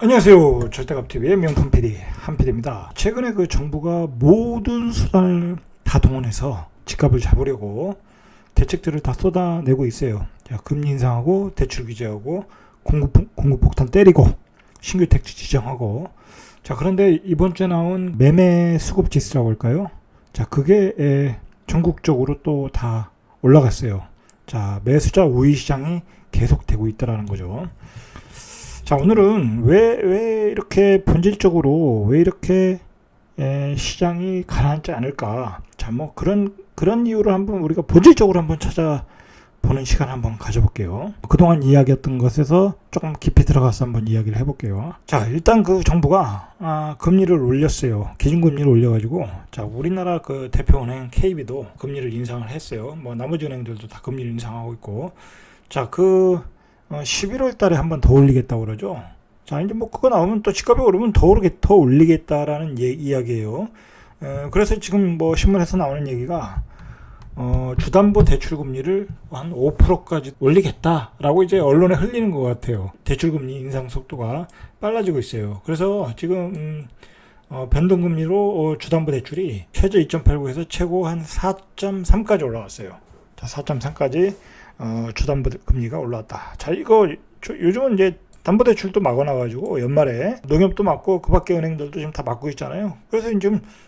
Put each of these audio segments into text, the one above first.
안녕하세요. 절대값TV의 명품 PD 한PD입니다. 최근에 그 정부가 모든 수단을 다 동원해서 집값을 잡으려고 대책들을 다 쏟아내고 있어요. 자, 금리 인상하고 대출 규제하고 공급 폭탄 때리고 신규 택지 지정하고. 자, 그런데 이번 주에 나온 매매 수급 지수라고 할까요? 자, 그게 전국적으로 또 다 올라갔어요. 자, 매수자 우위 시장이 계속되고 있다라는 거죠. 자, 오늘은 왜 이렇게 본질적으로 왜 이렇게 시장이 가라앉지 않을까? 자, 뭐 그런 이유를 한번 우리가 본질적으로 한번 찾아보는 시간 한번 가져볼게요. 그동안 이야기했던 것에서 조금 깊이 들어가서 한번 이야기를 해볼게요. 자, 일단 그 정부가 금리를 올렸어요. 기준금리를 올려가지고, 자, 우리나라 그 대표은행 KB도 금리를 인상을 했어요. 뭐 나머지 은행들도 다 금리를 인상하고 있고, 자, 11월 달에 한번 더 올리겠다고 그러죠. 자, 이제 뭐 그거 나오면 또 집값이 오르면 더 올리겠다라는 이야기예요. 그래서 지금 뭐 신문에서 나오는 얘기가 주담보 대출 금리를 한 5%까지 올리겠다라고 이제 언론에 흘리는 것 같아요. 대출 금리 인상 속도가 빨라지고 있어요. 그래서 지금 변동금리로 주담보 대출이 최저 2.89에서 최고 한 4.3까지 올라왔어요. 자, 4.3까지 주담보 금리가 올라왔다. 자, 이거 요즘은 이제 담보대출도 막아놔가지고 연말에 농협도 막고 그 밖에 은행들도 지금 다 막고 있잖아요. 그래서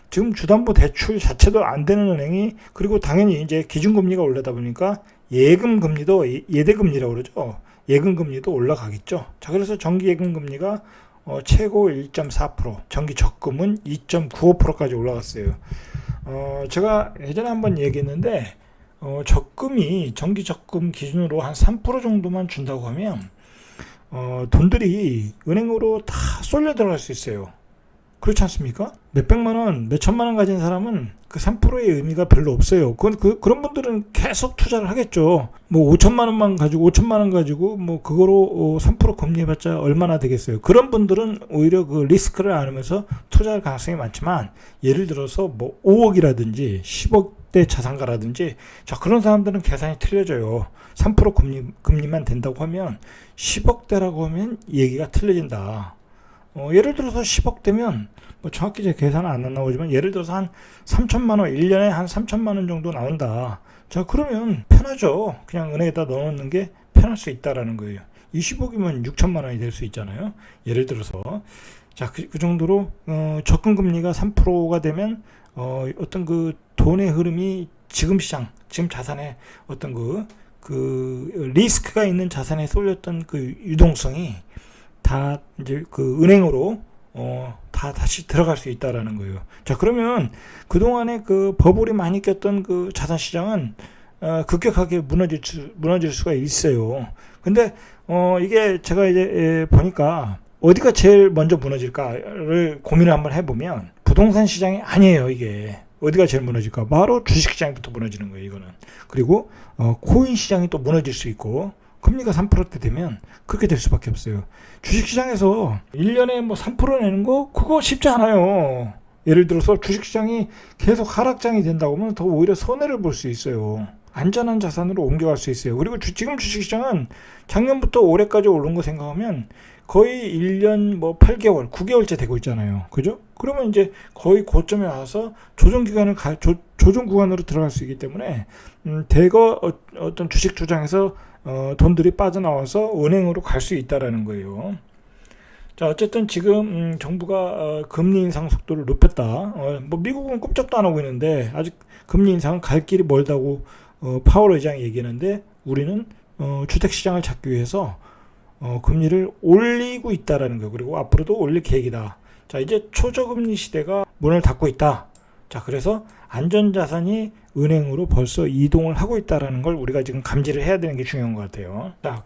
지금 주담보대출 자체도 안 되는 은행이, 그리고 당연히 이제 기준금리가 올라다 보니까 예금금리도 예대금리라고 그러죠. 예금금리도 올라가겠죠. 자, 그래서 정기예금금리가 최고 1.4%, 정기 적금은 2.95%까지 올라갔어요. 제가 예전에 한번 얘기했는데 적금이 정기 적금 기준으로 한 3% 정도만 준다고 하면 돈들이 은행으로 다 쏠려 들어갈 수 있어요. 그렇지 않습니까? 몇백만 원, 몇천만 원 가진 사람은 그 3%의 의미가 별로 없어요. 그런 분들은 계속 투자를 하겠죠. 뭐 5천만 원 가지고 뭐 그거로 3% 금리 해봤자 얼마나 되겠어요. 그런 분들은 오히려 그 리스크를 안으면서 투자할 가능성이 많지만, 예를 들어서 뭐 5억이라든지 10억대 자산가라든지, 자, 그런 사람들은 계산이 틀려져요. 3% 금리만 된다고 하면 10억대라고 하면 얘기가 틀려진다. 예를 들어서 10억대면 뭐 정확히 제 계산은 안 나오지만, 예를 들어서 한 3천만 원, 1년에 한 3천만 원 정도 나온다. 자, 그러면 편하죠. 그냥 은행에다 넣어놓는 게 편할 수 있다라는 거예요. 20억이면 6천만 원이 될 수 있잖아요. 예를 들어서. 자, 그 정도로 적금 금리가 3%가 되면 어떤 그 돈의 흐름이 지금 시장, 지금 자산에 어떤 그 리스크가 있는 자산에 쏠렸던 그 유동성이 다 이제 그 은행으로 다 다시 들어갈 수 있다라는 거예요. 자, 그러면 그동안에 그 버블이 많이 꼈던 그 자산 시장은 급격하게 무너질 수가 있어요. 근데 이게 제가 이제 보니까 어디가 제일 먼저 무너질까를 고민을 한번 해보면, 부동산 시장이 아니에요. 이게 어디가 제일 무너질까? 바로 주식 시장부터 무너지는 거예요, 이거는. 그리고 코인 시장이 또 무너질 수 있고, 금리가 3%대 되면 그렇게 될 수밖에 없어요. 주식시장에서 1년에 뭐 3% 내는 거, 그거 쉽지 않아요. 예를 들어서 주식시장이 계속 하락장이 된다고 하면 더 오히려 손해를 볼 수 있어요. 안전한 자산으로 옮겨갈 수 있어요. 그리고 지금 주식시장은 작년부터 올해까지 오른 거 생각하면 거의 1년 뭐 8개월, 9개월째 되고 있잖아요. 그죠? 그러면 이제 거의 고점에 와서 조정 구간으로 들어갈 수 있기 때문에 대거 어떤 주식 투자에서 돈들이 빠져나와서 은행으로 갈 수 있다라는 거예요. 자, 어쨌든 지금 정부가 금리 인상 속도를 높였다. 뭐 미국은 꼼짝도 안 하고 있는데 아직 금리 인상은 갈 길이 멀다고 파월 의장이 얘기하는데, 우리는 주택 시장을 잡기 위해서 금리를 올리고 있다라는 거예요. 그리고 앞으로도 올릴 계획이다. 자, 이제 초저금리 시대가 문을 닫고 있다. 자, 그래서 안전자산이 은행으로 벌써 이동을 하고 있다라는 걸 우리가 지금 감지를 해야 되는 게 중요한 것 같아요. 자,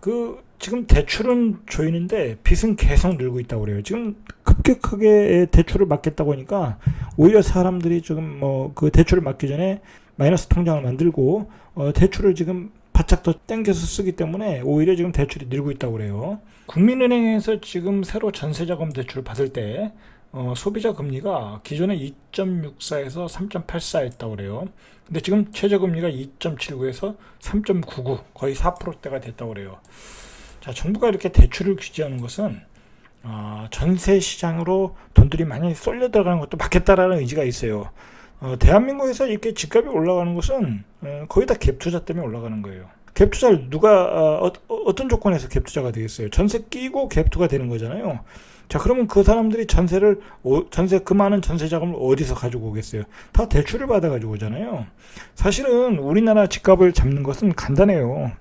지금 대출은 조이는데 빚은 계속 늘고 있다고 그래요. 지금 급격하게 대출을 막겠다고 하니까 오히려 사람들이 지금 뭐 그 대출을 막기 전에 마이너스 통장을 만들고 대출을 지금 바짝 더 땡겨서 쓰기 때문에 오히려 지금 대출이 늘고 있다고 그래요. 국민은행에서 지금 새로 전세자금 대출을 받을 때 소비자 금리가 기존에 2.64에서 3.84였다고 그래요. 근데 지금 최저금리가 2.79에서 3.99, 거의 4%대가 됐다고 그래요. 자, 정부가 이렇게 대출을 규제하는 것은 전세 시장으로 돈들이 많이 쏠려 들어가는 것도 막겠다라는 의지가 있어요. 대한민국에서 이렇게 집값이 올라가는 것은 거의 다 갭 투자 때문에 올라가는 거예요. 갭 투자를 누가 어떤 조건에서 갭 투자가 되겠어요? 전세 끼고 갭 투자가 되는 거잖아요. 자, 그러면 그 사람들이 그 많은 전세 자금을 어디서 가지고 오겠어요? 다 대출을 받아 가지고 오잖아요. 사실은 우리나라 집값을 잡는 것은 간단해요.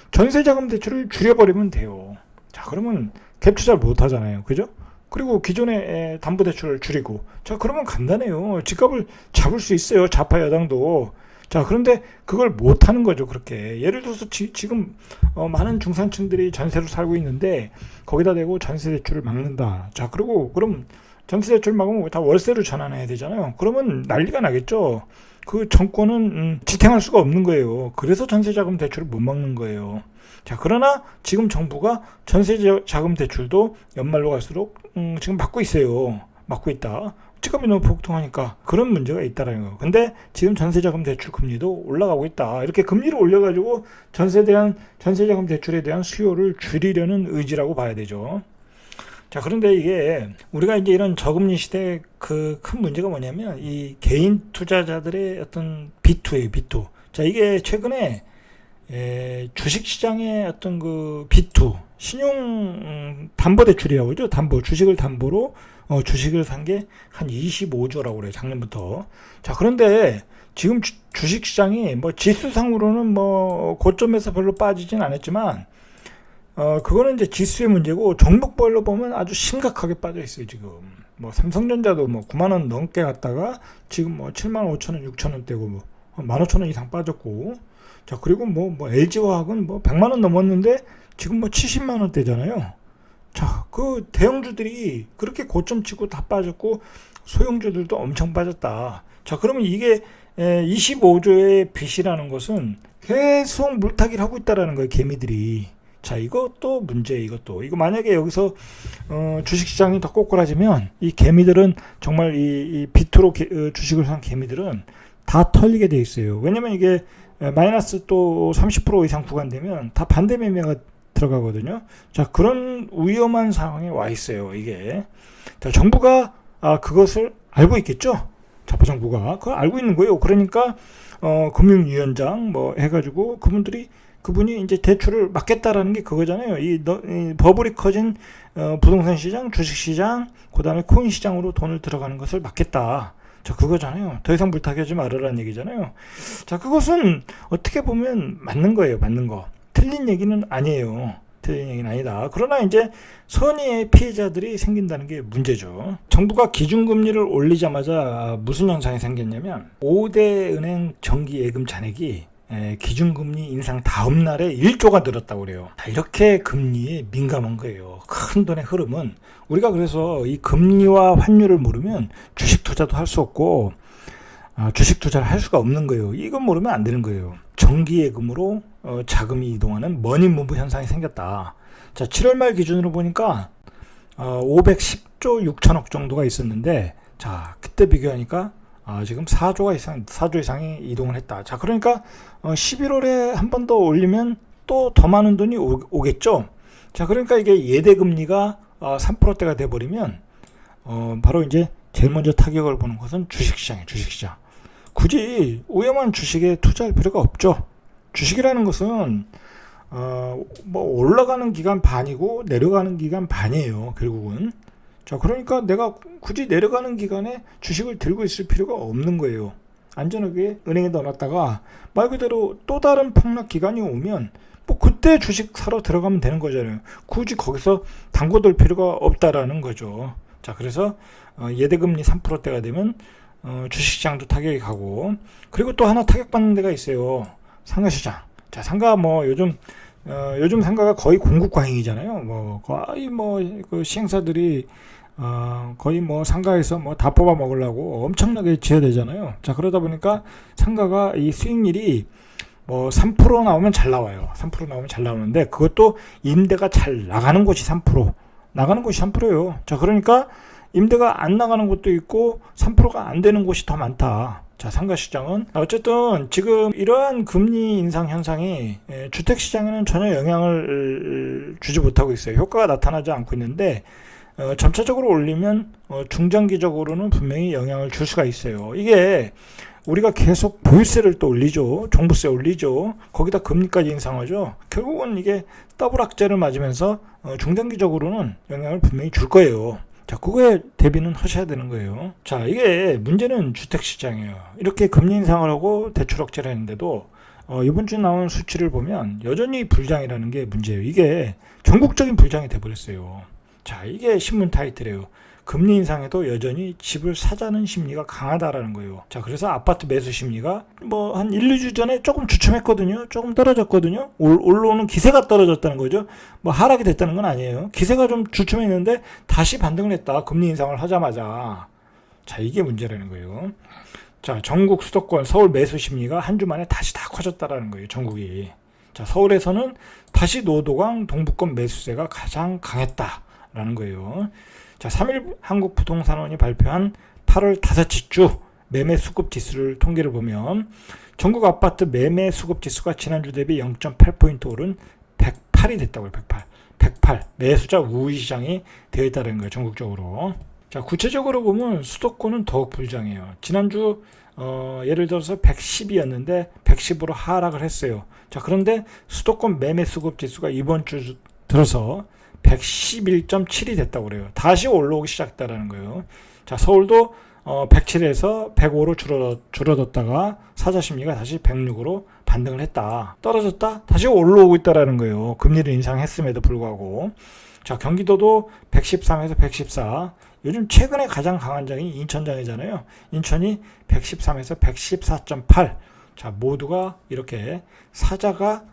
전세 자금 대출을 줄여버리면 돼요. 자, 그러면 갭 투자를 못 하잖아요. 그죠? 그리고 기존의 담보 대출을 줄이고. 자, 그러면 간단해요. 집값을 잡을 수 있어요. 좌파 여당도. 자, 그런데 그걸 못 하는 거죠. 그렇게. 예를 들어서 지금 많은 중산층들이 전세로 살고 있는데 거기다 대고 전세 대출을 막는다. 자, 그리고 그럼 전세 대출 막으면 다 월세로 전환해야 되잖아요. 그러면 난리가 나겠죠. 그 정권은 지탱할 수가 없는 거예요. 그래서 전세자금 대출을 못 막는 거예요. 자, 그러나 지금 정부가 전세자금 대출도 연말로 갈수록 지금 막고 있어요. 막고 있다. 집값이 너무 폭등하니까 그런 문제가 있다라는 거예요. 근데 지금 전세자금 대출 금리도 올라가고 있다. 이렇게 금리를 올려가지고 전세자금 대출에 대한 수요를 줄이려는 의지라고 봐야 되죠. 자, 그런데 이게 우리가 이제 이런 저금리 시대의 그 큰 문제가 뭐냐면 이 개인 투자자들의 어떤 B2예요, B2. 자, 이게 최근에 주식시장의 어떤 그 B2, 신용 담보 대출이라고 그러죠. 주식을 담보로 주식을 산 게 한 25조라고 그래요, 작년부터. 자, 그런데 지금 주식시장이 뭐 지수상으로는 뭐 고점에서 별로 빠지진 않았지만 그거는 이제 지수의 문제고 종목별로 보면 아주 심각하게 빠져 있어요, 지금. 뭐 삼성전자도 뭐 9만 원 넘게 갔다가 지금 뭐 7만 5천 원, 6천 원대고 뭐 15,000원 이상 빠졌고. 자, 그리고 뭐 LG화학은 뭐 100만 원 넘었는데 지금 뭐 70만 원대잖아요. 자, 그 대형주들이 그렇게 고점 치고 다 빠졌고 소형주들도 엄청 빠졌다. 자, 그러면 이게 25조의 빚이라는 것은 계속 물타기를 하고 있다라는 거예요, 개미들이. 자, 이것도 문제, 이거 만약에 여기서 주식시장이 더 꼬꾸라지면 이 개미들은 정말 이 비트로 주식을 산 개미들은 다 털리게 돼 있어요. 왜냐면 이게 마이너스 또 30% 이상 구간되면 다 반대 매매가 들어가거든요. 자, 그런 위험한 상황에 와 있어요, 이게. 자, 정부가 그것을 알고 있겠죠? 자파 정부가 그걸 알고 있는 거예요. 그러니까 금융위원장 뭐 해가지고 그분이 이제 대출을 막겠다라는 게 그거잖아요. 이 버블이 커진 부동산 시장, 주식 시장, 그다음에 코인 시장으로 돈을 들어가는 것을 막겠다. 자, 그거잖아요. 더 이상 물타기 하지 말으라는 얘기잖아요. 자, 그것은 어떻게 보면 맞는 거예요. 맞는 거. 틀린 얘기는 아니에요. 틀린 얘기는 아니다. 그러나 이제 선의의 피해자들이 생긴다는 게 문제죠. 정부가 기준금리를 올리자마자 무슨 현상이 생겼냐면 5대 은행 정기예금 잔액이 기준금리 인상 다음 날에 1조가 늘었다고 그래요. 다 이렇게 금리에 민감한 거예요. 큰 돈의 흐름은. 우리가 그래서 이 금리와 환율을 모르면 주식 투자도 할 수 없고 주식 투자를 할 수가 없는 거예요. 이건 모르면 안 되는 거예요. 정기예금으로 자금이 이동하는 머니무브 현상이 생겼다. 자, 7월 말 기준으로 보니까 510조 6천억 정도가 있었는데, 자, 그때 비교하니까 지금 4조 이상이 이동을 했다. 자, 그러니까 11월에 한 번 더 올리면 또 더 많은 돈이 오겠죠. 자, 그러니까 이게 예대금리가 3%대가 돼버리면 바로 이제 제일 먼저 타격을 보는 것은 주식시장이에요. 주식시장. 굳이 위험한 주식에 투자할 필요가 없죠. 주식이라는 것은 뭐 올라가는 기간 반이고 내려가는 기간 반이에요, 결국은. 자, 그러니까 내가 굳이 내려가는 기간에 주식을 들고 있을 필요가 없는 거예요. 안전하게 은행에 넣어놨다가 말 그대로 또 다른 폭락 기간이 오면 뭐 그때 주식 사러 들어가면 되는 거잖아요. 굳이 거기서 담궈둘 필요가 없다라는 거죠. 자, 그래서 예대금리 3%대가 되면 주식시장도 타격이 가고, 그리고 또 하나 타격받는 데가 있어요. 상가시장. 자, 상가 뭐 요즘 상가가 거의 공급과잉이잖아요. 뭐 거의 그 시행사들이 거의 뭐 상가에서 뭐 다 뽑아 먹으려고 엄청나게 지어야 되잖아요. 자, 그러다 보니까 상가가 이 수익률이 뭐 3% 나오면 잘 나와요. 3% 나오면 잘 나오는데 그것도 임대가 잘 나가는 곳이 3%. 나가는 곳이 3%예요. 자, 그러니까 임대가 안 나가는 곳도 있고 3%가 안 되는 곳이 더 많다. 자, 상가시장은 어쨌든 지금 이러한 금리 인상 현상이 주택시장에는 전혀 영향을 주지 못하고 있어요. 효과가 나타나지 않고 있는데 점차적으로 올리면 중장기적으로는 분명히 영향을 줄 수가 있어요. 이게 우리가 계속 보유세를 또 올리죠. 종부세 올리죠. 거기다 금리까지 인상하죠. 결국은 이게 더블 악재를 맞으면서 중장기적으로는 영향을 분명히 줄 거예요. 자, 그거에 대비는 하셔야 되는 거예요. 자, 이게 문제는 주택시장이에요. 이렇게 금리 인상을 하고 대출 억제를 했는데도 이번 주 나온 수치를 보면 여전히 불장이라는 게 문제예요. 이게 전국적인 불장이 돼버렸어요. 자, 이게 신문 타이틀이에요. 금리 인상에도 여전히 집을 사자는 심리가 강하다라는 거예요. 자, 그래서 아파트 매수 심리가 뭐 한 1, 2주 전에 조금 주춤했거든요. 조금 떨어졌거든요. 올라오는 기세가 떨어졌다는 거죠. 뭐 하락이 됐다는 건 아니에요. 기세가 좀 주춤했는데 다시 반등을 했다. 금리 인상을 하자마자. 자, 이게 문제라는 거예요. 자, 전국 수도권 서울 매수 심리가 한 주 만에 다시 다 커졌다라는 거예요. 전국이. 자, 서울에서는 다시 노도강 동부권 매수세가 가장 강했다라는 거예요. 자, 3일 한국부동산원이 발표한 8월 5째 주 매매 수급 지수를 통계를 보면 전국 아파트 매매 수급 지수가 지난주 대비 0.8포인트 오른 108이 됐다고요. 108 매수자 우위 시장이 되어 있다는 거예요. 전국적으로. 자, 구체적으로 보면 수도권은 더욱 불장해요. 지난주 예를 들어서 110이었는데 110으로 하락을 했어요. 자, 그런데 수도권 매매 수급 지수가 이번 주 들어서 111.7이 됐다고 그래요. 다시 올라오기 시작했다라는 거예요. 자, 서울도 107에서 105로 줄어들었다가 사자 심리가 다시 106으로 반등을 했다. 떨어졌다. 다시 올라오고 있다라는 거예요. 금리를 인상했음에도 불구하고. 자, 경기도도 113에서 114. 요즘 최근에 가장 강한 장이 인천장이잖아요. 인천이 113에서 114.8. 자, 모두가 이렇게 사자가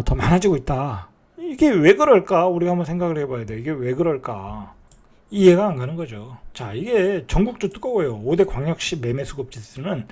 더 많아지고 있다. 이게 왜 그럴까? 우리가 한번 생각을 해봐야 돼. 이게 왜 그럴까? 이해가 안 가는 거죠. 자, 이게 전국도 뜨거워요. 5대 광역시 매매 수급 지수는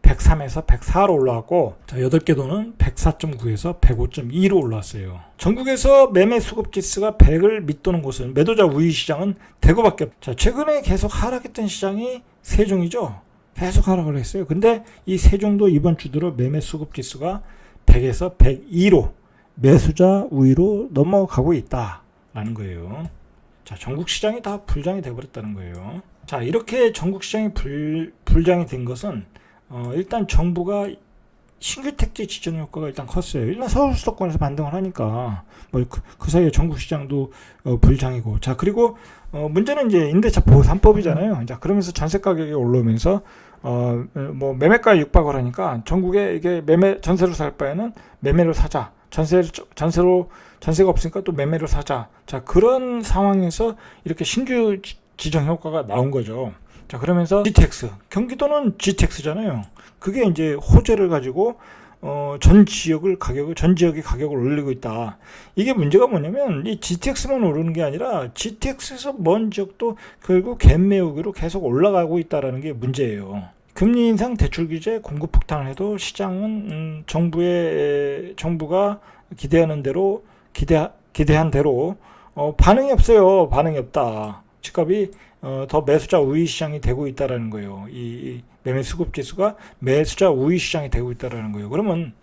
103에서 104로 올라왔고, 자, 8개 도는 104.9에서 105.2로 올라왔어요. 전국에서 매매 수급 지수가 100을 밑도는 곳은 매도자 우위 시장은 대구밖에 없죠. 자, 최근에 계속 하락했던 시장이 세종이죠. 계속 하락을 했어요. 근데 이 세종도 이번 주 들어 매매 수급 지수가 100에서 102로 매수자 우위로 넘어가고 있다라는 거예요. 자, 전국 시장이 다 불장이 돼버렸다는 거예요. 자, 이렇게 전국 시장이 불장이 된 것은 일단 정부가 신규 택지 지정 효과가 일단 컸어요. 일단 서울 수도권에서 반등을 하니까 뭐 그 사이에 전국 시장도 불장이고. 자, 그리고 문제는 이제 임대차 보호 3법이잖아요. 자, 그러면서 전세 가격이 올라오면서 뭐 매매가 육박을 하니까 전국에 이게 전세로 살 바에는 매매로 사자. 전세가 없으니까 또 매매로 사자. 자, 그런 상황에서 이렇게 신규 지정 효과가 나온 거죠. 자, 그러면서 GTX, 경기도는 GTX잖아요. 그게 이제 호재를 가지고 전 지역의 가격을 올리고 있다. 이게 문제가 뭐냐면 이 GTX만 오르는 게 아니라 GTX에서 먼 지역도 결국 갭매우기로 계속 올라가고 있다라는 게 문제예요. 금리 인상, 대출 규제, 공급 폭탄을 해도 시장은 정부가 기대한 대로 반응이 없어요. 반응이 없다. 집값이 더 매수자 우위 시장이 되고 있다라는 거예요. 이 매매 수급 지수가 매수자 우위 시장이 되고 있다라는 거예요. 그러면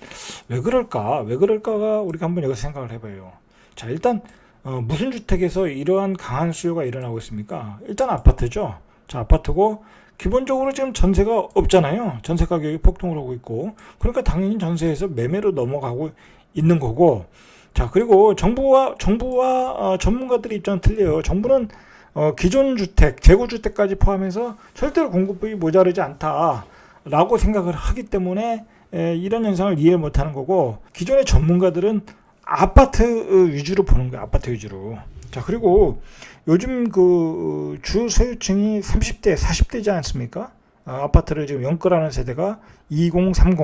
왜 그럴까가 우리가 한번 여기서 생각을 해봐요. 자, 일단 무슨 주택에서 이러한 강한 수요가 일어나고 있습니까? 일단 아파트죠. 자, 아파트고 기본적으로 지금 전세가 없잖아요. 전세 가격이 폭등을 하고 있고, 그러니까 당연히 전세에서 매매로 넘어가고 있는 거고. 자, 그리고 정부와 전문가들의 입장은 틀려요. 정부는 기존 주택, 재고 주택까지 포함해서 절대로 공급이 모자르지 않다라고 생각을 하기 때문에 이런 현상을 이해 못하는 거고, 기존의 전문가들은 아파트 위주로 보는 거예요. 아파트 위주로. 자, 그리고 요즘 그 주 소유층이 30대, 40대지 않습니까? 아파트를 지금 연끌하는 세대가 2030.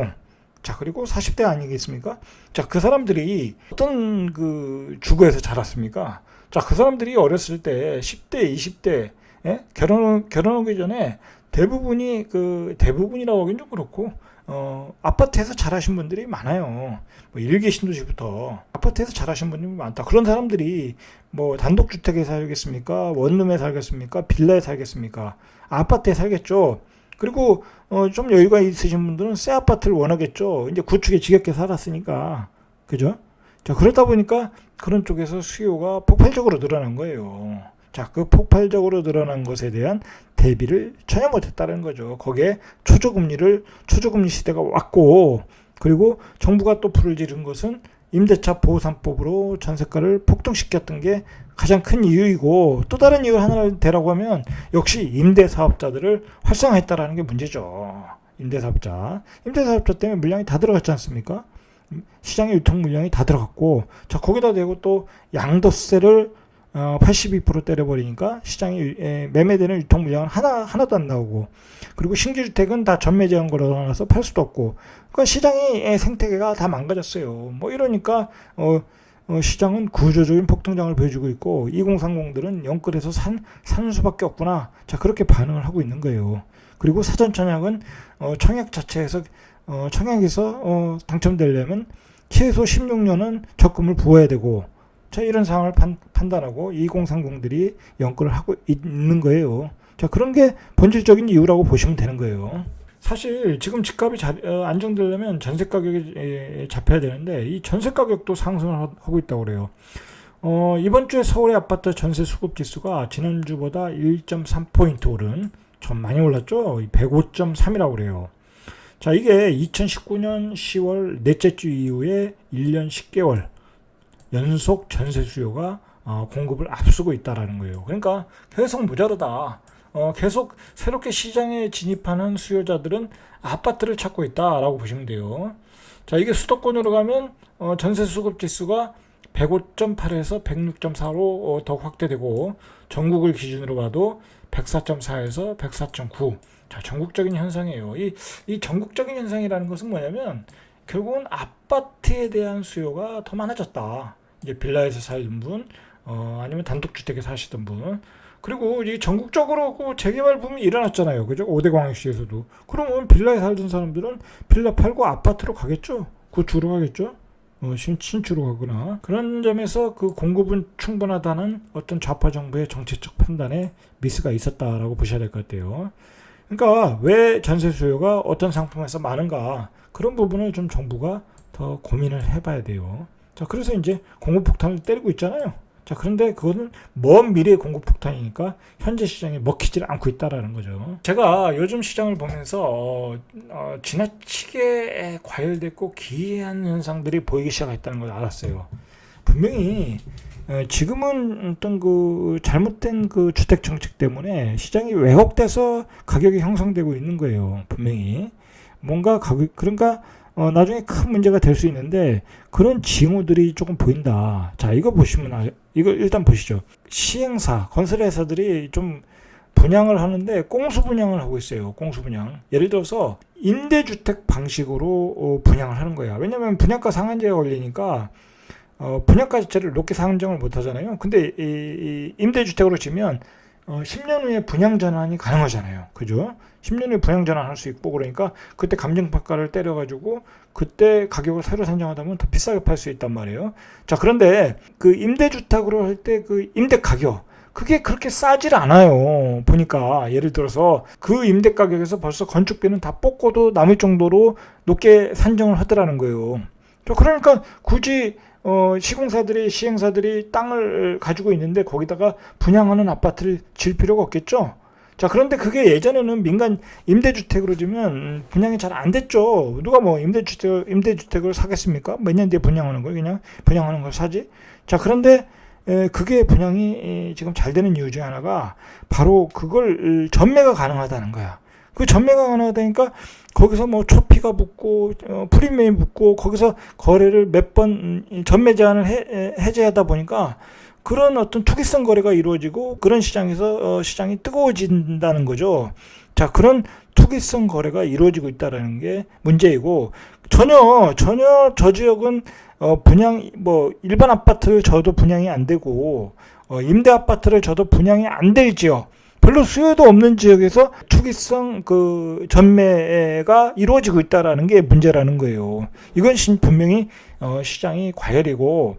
자, 그리고 40대 아니겠습니까? 자, 그 사람들이 어떤 그 주거에서 자랐습니까? 자, 그 사람들이 어렸을 때 10대, 20대 결혼하기 전에 대부분이라고 하긴 좀 그렇고 아파트에서 자라신 분들이 많아요. 뭐 일개 신도시부터 아파트에서 자라신 분들이 많다. 그런 사람들이 뭐 단독주택에 살겠습니까? 원룸에 살겠습니까? 빌라에 살겠습니까? 아파트에 살겠죠. 그리고 좀 여유가 있으신 분들은 새 아파트를 원하겠죠. 이제 구축에 지겹게 살았으니까. 그죠? 자, 그러다 보니까 그런 쪽에서 수요가 폭발적으로 늘어난 거예요. 자, 그 폭발적으로 늘어난 것에 대한 대비를 전혀 못했다는 거죠. 거기에 초저금리 시대가 왔고, 그리고 정부가 또 불을 지른 것은 임대차 보호 3법으로 전세가를 폭등시켰던 게 가장 큰 이유이고, 또 다른 이유 하나를 대라고 하면 역시 임대사업자들을 활성화했다라는 게 문제죠. 임대사업자 때문에 물량이 다 들어갔지 않습니까? 시장의 유통 물량이 다 들어갔고, 자, 거기다 대고 또 양도세를 82% 때려버리니까 시장이 매매되는 유통 물량은 하나도 안 나오고, 그리고 신규 주택은 다 전매 제한 걸어놔서 팔 수도 없고, 그러니까 시장의 생태계가 다 망가졌어요. 뭐 이러니까 시장은 구조적인 폭등장을 보여주고 있고, 2030들은 영끌에서 사는 수밖에 없구나. 자, 그렇게 반응을 하고 있는 거예요. 그리고 사전 청약은 청약 자체에서 청약에서 당첨되려면 최소 16년은 적금을 부어야 되고, 자, 이런 상황을 판단하고 2030들이 영끌을 하고 있는 거예요. 자, 그런 게 본질적인 이유라고 보시면 되는 거예요. 사실 지금 집값이 안정되려면 전세 가격이 잡혀야 되는데, 이 전세 가격도 상승을 하고 있다고 그래요. 이번 주에 서울의 아파트 전세 수급 지수가 지난주보다 1.3포인트 오른, 좀 많이 올랐죠? 105.3이라고 그래요. 자, 이게 2019년 10월 넷째 주 이후에 1년 10개월 연속 전세 수요가 공급을 앞서고 있다라는 거예요. 그러니까 계속 모자르다. 계속 새롭게 시장에 진입하는 수요자들은 아파트를 찾고 있다라고 보시면 돼요. 자, 이게 수도권으로 가면 전세 수급 지수가 105.8에서 106.4로 더 확대되고, 전국을 기준으로 봐도 104.4에서 104.9. 자, 전국적인 현상이에요. 이 전국적인 현상이라는 것은 뭐냐면, 결국은 아파트에 대한 수요가 더 많아졌다. 이제 빌라에서 살던 분, 아니면 단독주택에 사시던 분, 그리고 이 전국적으로 그 재개발 붐이 일어났잖아요. 그죠? 5대 광역시에서도. 그러면 빌라에 살던 사람들은 빌라 팔고 아파트로 가겠죠? 그 주로 가겠죠? 신축으로 가거나. 그런 점에서 그 공급은 충분하다는 어떤 좌파 정부의 정책적 판단에 미스가 있었다라고 보셔야 될 것 같아요. 그러니까 왜 전세 수요가 어떤 상품에서 많은가, 그런 부분을 좀 정부가 더 고민을 해봐야 돼요. 자, 그래서 이제 공급 폭탄을 때리고 있잖아요. 자, 그런데 그거는 먼 미래의 공급 폭탄이니까 현재 시장에 먹히질 않고 있다라는 거죠. 제가 요즘 시장을 보면서 지나치게 과열됐고 기이한 현상들이 보이기 시작했다는 걸 알았어요. 분명히 지금은 어떤 그 잘못된 그 주택 정책 때문에 시장이 왜곡돼서 가격이 형성되고 있는 거예요. 분명히 뭔가 그러니까 나중에 큰 문제가 될 수 있는데, 그런 징후들이 조금 보인다. 자, 이거 보시면 이거 일단 보시죠. 건설회사들이 좀 분양을 하는데 꽁수 분양을 하고 있어요. 꽁수 분양. 예를 들어서 임대주택 방식으로 분양을 하는 거야. 왜냐면 분양가 상한제가 걸리니까 분양가 자체를 높게 상정을 못 하잖아요. 근데 이 임대주택으로 치면 10년 후에 분양 전환이 가능하잖아요. 그죠? 10년 후에 분양 전환할 수 있고, 그러니까 그때 감정평가를 때려가지고 그때 가격을 새로 산정하다 보면 더 비싸게 팔 수 있단 말이에요. 자, 그런데 그 임대주택으로 할 때 그 임대 가격, 그게 그렇게 싸질 않아요. 보니까 예를 들어서 그 임대 가격에서 벌써 건축비는 다 뽑고도 남을 정도로 높게 산정을 하더라는 거예요. 자, 그러니까 굳이 시행사들이 땅을 가지고 있는데 거기다가 분양하는 아파트를 질 필요가 없겠죠. 자, 그런데 그게 예전에는 민간 임대주택으로 지면 분양이 잘 안 됐죠. 누가 뭐 임대주택을 사겠습니까? 몇 년 뒤에 분양하는 걸, 그냥 분양하는 걸 사지. 자, 그런데 그게 분양이 지금 잘 되는 이유 중에 하나가 바로 그걸 전매가 가능하다는 거야. 그 전매가 가능하다니까 거기서 뭐 초피가 붙고 프리미엄이 붙고 거기서 거래를 몇 번 전매 제한을 해제하다 보니까 그런 어떤 투기성 거래가 이루어지고, 그런 시장에서 시장이 뜨거워진다는 거죠. 자, 그런 투기성 거래가 이루어지고 있다는 게 문제이고, 전혀 저 지역은 분양, 뭐 일반 아파트를 줘도 분양이 안 되고 임대 아파트를 줘도 분양이 안 될 지역, 별로 수요도 없는 지역에서 투기성 그 전매가 이루어지고 있다라는 게 문제라는 거예요. 이건 분명히 시장이 과열이고,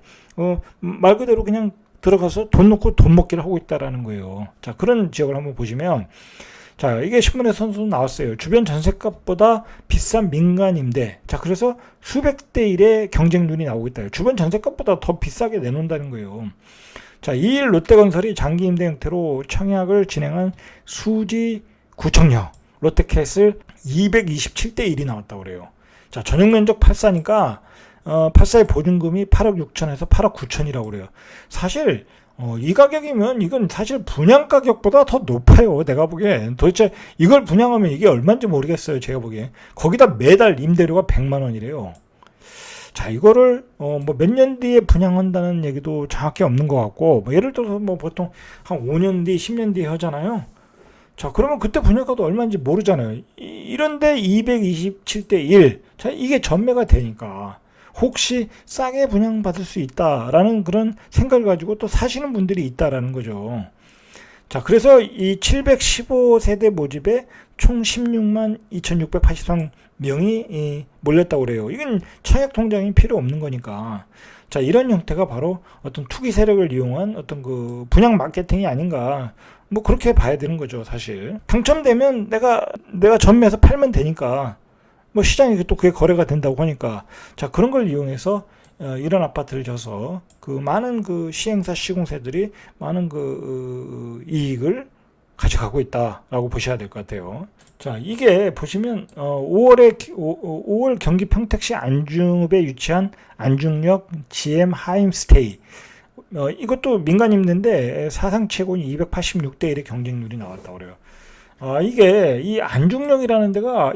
말 그대로 그냥 들어가서 돈 놓고 돈 먹기를 하고 있다라는 거예요. 자, 그런 지역을 한번 보시면, 자, 이게 신문에 선수 나왔어요. 주변 전셋값보다 비싼 민간 임대. 자, 그래서 수백 대 1의 경쟁률이 나오고 있다. 주변 전셋값보다 더 비싸게 내놓는다는 거예요. 자, 2일 롯데건설이 장기 임대 형태로 청약을 진행한 수지 구청역 롯데캐슬 227대 1이 나왔다고 그래요. 자, 전용 면적 8사니까 8사의 보증금이 8억 6천에서 8억 9천이라고 그래요. 사실 이 가격이면 이건 사실 분양 가격보다 더 높아요. 내가 보기엔. 도대체 이걸 분양하면 이게 얼마인지 모르겠어요. 제가 보기엔. 거기다 매달 임대료가 100만 원이래요. 자, 이거를 뭐 몇 년 뒤에 분양한다는 얘기도 정확히 없는 것 같고, 뭐 예를 들어서 뭐 보통 한 5년 뒤, 10년 뒤에 하잖아요. 자, 그러면 그때 분양가도 얼마인지 모르잖아요. 이런데 227대 1. 자, 이게 전매가 되니까 혹시 싸게 분양받을 수 있다라는 그런 생각을 가지고 또 사시는 분들이 있다라는 거죠. 자, 그래서 이 715세대 모집에 총 16만 2,683명이 몰렸다고 그래요. 이건 청약 통장이 필요 없는 거니까. 자, 이런 형태가 바로 어떤 투기 세력을 이용한 어떤 그 분양 마케팅이 아닌가. 뭐 그렇게 봐야 되는 거죠, 사실. 당첨되면 내가 전매해서 팔면 되니까. 뭐 시장에 또 그게 거래가 된다고 하니까. 자, 그런 걸 이용해서 이런 아파트를 줘서 그 많은 그 시행사 시공사들이 많은 그 이익을 가져가고 있다라고 보셔야 될 것 같아요. 자, 이게 보시면 5월 경기 평택시 안중읍에 위치한 안중역 GM 하임스테이, 이것도 민간 임대인데 사상 최고인 286대 1의 경쟁률이 나왔다고 그래요. 이게 이 안중역이라는 데가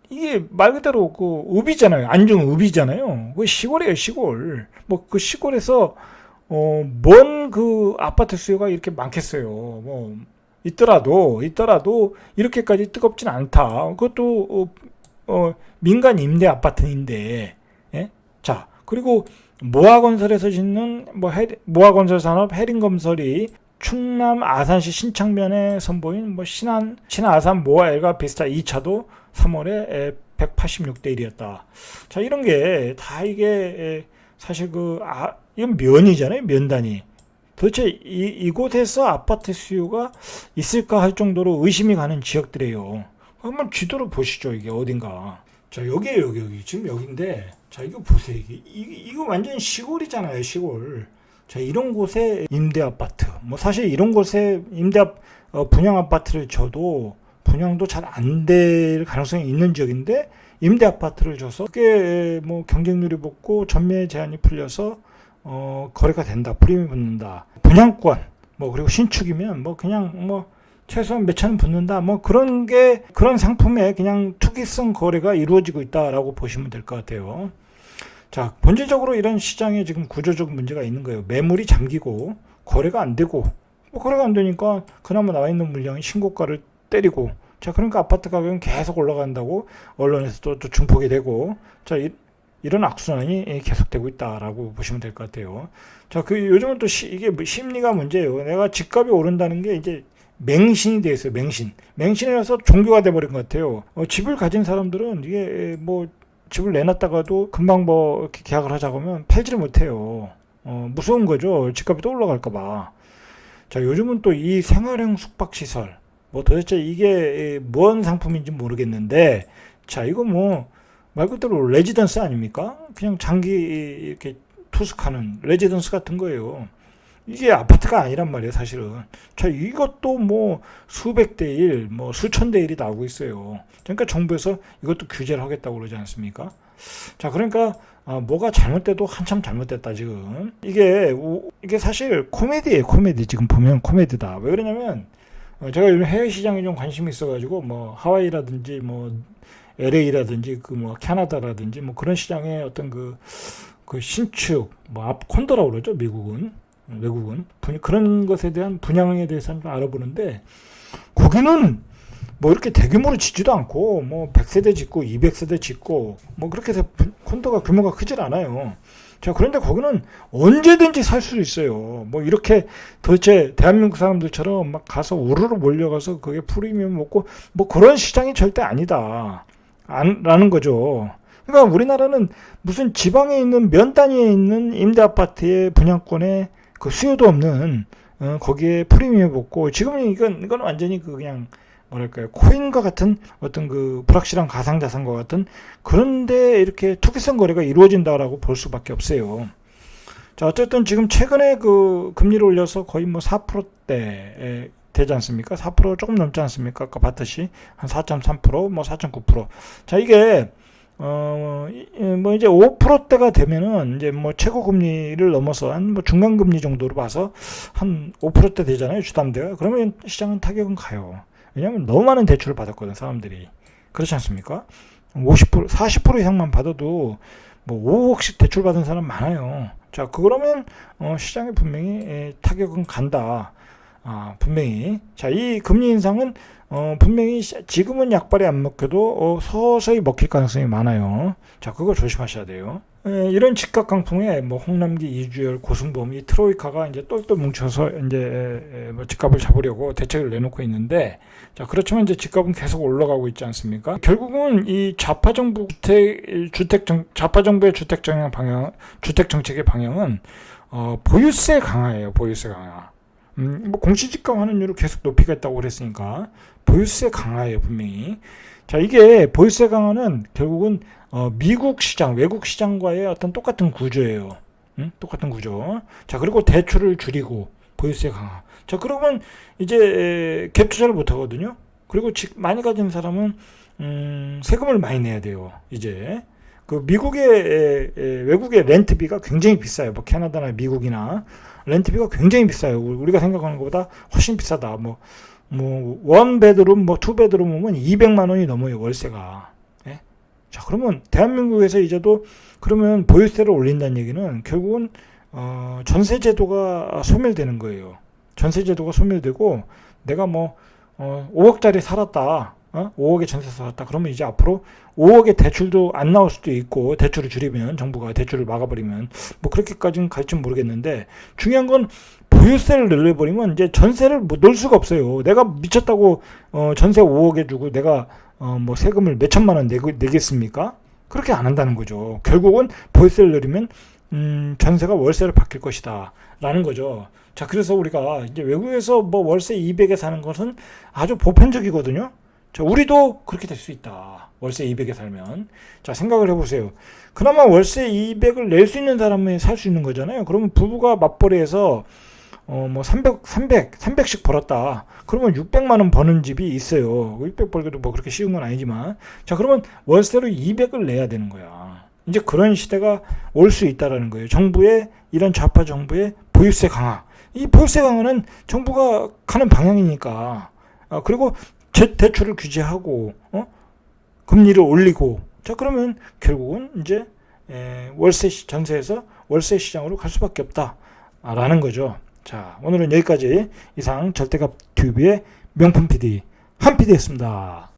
이게 말 그대로 그 읍이잖아요. 안중읍이잖아요. 그 시골이에요, 시골. 뭐 그 시골에서 뭔 그 아파트 수요가 이렇게 많겠어요. 뭐 있더라도 이렇게까지 뜨겁진 않다. 그것도 민간 임대 아파트인데, 예? 자, 그리고 모아건설에서 짓는 모아건설 산업 해림건설이 충남 아산시 신창면에 선보인 뭐 신안 아산 모아 엘가 비스타 2차도 3월에 186대 1이었다. 자, 이런 게 다 이게 사실 이건 면이잖아요, 면 단위. 도대체 이곳에서 아파트 수요가 있을까 할 정도로 의심이 가는 지역들이에요. 한번 지도를 보시죠. 이게 어딘가. 자, 여기에요, 여기. 지금 여기인데, 자, 이거 보세요. 이거 완전 시골이잖아요, 시골. 자, 이런 곳에 임대 아파트. 뭐 사실 이런 곳에 분양 아파트를 줘도 분양도 잘 안 될 가능성이 있는 지역인데, 임대 아파트를 줘서 그게 뭐 경쟁률이 붙고 전매 제한이 풀려서 거래가 된다. 프리미엄이 붙는다. 분양권, 뭐 그리고 신축이면 뭐 그냥 뭐 최소한 몇 천은 붙는다. 뭐 그런 상품에 그냥 투기성 거래가 이루어지고 있다라고 보시면 될 것 같아요. 자, 본질적으로 이런 시장에 지금 구조적 문제가 있는 거예요. 매물이 잠기고 거래가 안 되고, 뭐 거래가 안 되니까 그나마 나와 있는 물량이 신고가를 때리고, 자, 그러니까 아파트 가격은 계속 올라간다고 언론에서도 또 중폭이 되고, 자, 이런 악순환이 계속되고 있다라고 보시면 될 것 같아요. 자, 요즘은 또 이게 심리가 문제예요. 내가 집값이 오른다는 게 이제 맹신이 되어 있어요. 맹신이라서 종교가 돼버린 것 같아요. 집을 가진 사람들은 이게 뭐 집을 내놨다가도 금방 뭐 이렇게 계약을 하자고 하면 팔지를 못해요. 무서운 거죠. 집값이 또 올라갈까봐. 자, 요즘은 또 이 생활형 숙박시설, 뭐 도대체 이게 뭔 상품인지 모르겠는데, 자, 이거 뭐 말 그대로 레지던스 아닙니까? 그냥 장기 이렇게 투숙하는 레지던스 같은 거예요. 이게 아파트가 아니란 말이에요, 사실은. 자, 이것도 뭐 수백 대 1, 뭐 수천 대 1이 나오고 있어요. 그러니까 정부에서 이것도 규제를 하겠다고 그러지 않습니까? 자, 그러니까 뭐가 잘못돼도 한참 잘못됐다, 지금. 이게 사실 코미디예요, 코미디. 지금 보면 코미디다. 왜 그러냐면, 제가 요즘 해외 시장에 좀 관심이 있어가지고, 뭐 하와이라든지 뭐 LA라든지 뭐 캐나다라든지 뭐 그런 시장의 어떤 그 신축, 뭐 콘도라고 그러죠, 외국은 그런 것에 대한 분양에 대해서 좀 알아보는데, 거기는 뭐 이렇게 대규모로 짓지도 않고 뭐 100세대 짓고 200세대 짓고 뭐 그렇게 해서 콘도가 규모가 크질 않아요. 자, 그런데 거기는 언제든지 살 수 있어요. 뭐 이렇게 도대체 대한민국 사람들처럼 막 가서 우르르 몰려가서 그게 프리미엄 먹고 뭐 그런 시장이 절대 아니다. 라는 거죠. 그러니까 우리나라는 무슨 지방에 있는 면 단위에 있는 임대 아파트의 분양권에 그 수요도 없는 거기에 프리미엄 먹고, 지금은 이건 완전히 그냥 뭐랄까요, 코인과 같은 어떤 그 불확실한 가상자산과 같은 그런데 이렇게 투기성 거래가 이루어진다라고 볼 수밖에 없어요. 자, 어쨌든 지금 최근에 그 금리를 올려서 거의 뭐 4%대 되지 않습니까? 4% 조금 넘지 않습니까? 아까 봤듯이 한 4.3%, 뭐 4.9%. 자, 이게 뭐 이제 5%대가 되면은 이제 뭐 최고 금리를 넘어서 한 뭐 중간 금리 정도로 봐서 한 5%대 되잖아요, 주담대가. 그러면 시장은 타격은 가요. 왜냐하면 너무 많은 대출을 받았거든, 사람들이. 그렇지 않습니까? 50%, 40% 이상만 받아도 뭐 5억씩 대출 받은 사람 많아요. 자, 그러면 시장에 분명히 타격은 간다. 분명히. 자, 이 금리 인상은 분명히 지금은 약발이 안 먹혀도 서서히 먹힐 가능성이 많아요. 자, 그거 조심하셔야 돼요. 이런 집값 강풍에 뭐 홍남기, 이주열, 고승범 이 트로이카가 이제 똘똘 뭉쳐서 이제 뭐 집값을 잡으려고 대책을 내놓고 있는데, 자, 그렇지만 이제 집값은 계속 올라가고 있지 않습니까? 결국은 이 좌파 정부의 주택 정책의 방향은 보유세 강화예요. 보유세 강화. 뭐 공시지가 환원율을 계속 높이겠다고 그랬으니까 보유세 강화예요, 분명히. 자, 이게 보유세 강화는 결국은 미국 시장, 외국 시장과의 어떤 똑같은 구조예요. 똑같은 구조. 자, 그리고 대출을 줄이고 보유세 강화. 자, 그러면 이제 갭 투자를 못 하거든요. 그리고 많이 가진 사람은 세금을 많이 내야 돼요. 이제 그 외국의 렌트비가 굉장히 비싸요. 뭐 캐나다나 미국이나 렌트비가 굉장히 비싸요. 우리가 생각하는 것보다 훨씬 비싸다. 뭐 원베드룸, 뭐 투베드룸 오면 200만 원이 넘어요, 월세가. 예? 자, 그러면 대한민국에서 이제도 그러면 보유세를 올린다는 얘기는 결국은 전세 제도가 소멸되는 거예요. 전세 제도가 소멸되고 내가 뭐 5억짜리 살았다. 5억의 전세 살았다. 그러면 이제 앞으로 5억의 대출도 안 나올 수도 있고, 대출을 줄이면, 정부가 대출을 막아버리면, 뭐 그렇게까지는 갈지 모르겠는데, 중요한 건 보유세를 늘려버리면 이제 전세를 뭐 넣을 수가 없어요. 내가 미쳤다고 전세 5억에 주고 내가 뭐 세금을 몇 천만 원 내겠습니까? 그렇게 안 한다는 거죠. 결국은 보유세를 늘리면 전세가 월세로 바뀔 것이다 라는 거죠. 자, 그래서 우리가 이제 외국에서 뭐 월세 200에 사는 것은 아주 보편적이거든요. 자, 우리도 그렇게 될 수 있다. 월세 200에 살면. 자, 생각을 해보세요. 그나마 월세 200을 낼 수 있는 사람이 살 수 있는 거잖아요. 그러면 부부가 맞벌이해서 뭐 300씩 벌었다. 그러면 600만 원 버는 집이 있어요. 600 벌기도 뭐 그렇게 쉬운 건 아니지만. 자, 그러면 월세로 200을 내야 되는 거야. 이제 그런 시대가 올 수 있다라는 거예요. 이런 좌파 정부의 보유세 강화. 이 보유세 강화는 정부가 가는 방향이니까. 그리고 대출을 규제하고, 금리를 올리고. 자, 그러면 결국은 이제 전세에서 월세 시장으로 갈 수밖에 없다라는 거죠. 자, 오늘은 여기까지. 이상 절대값 튜브의 명품 PD 한 PD였습니다.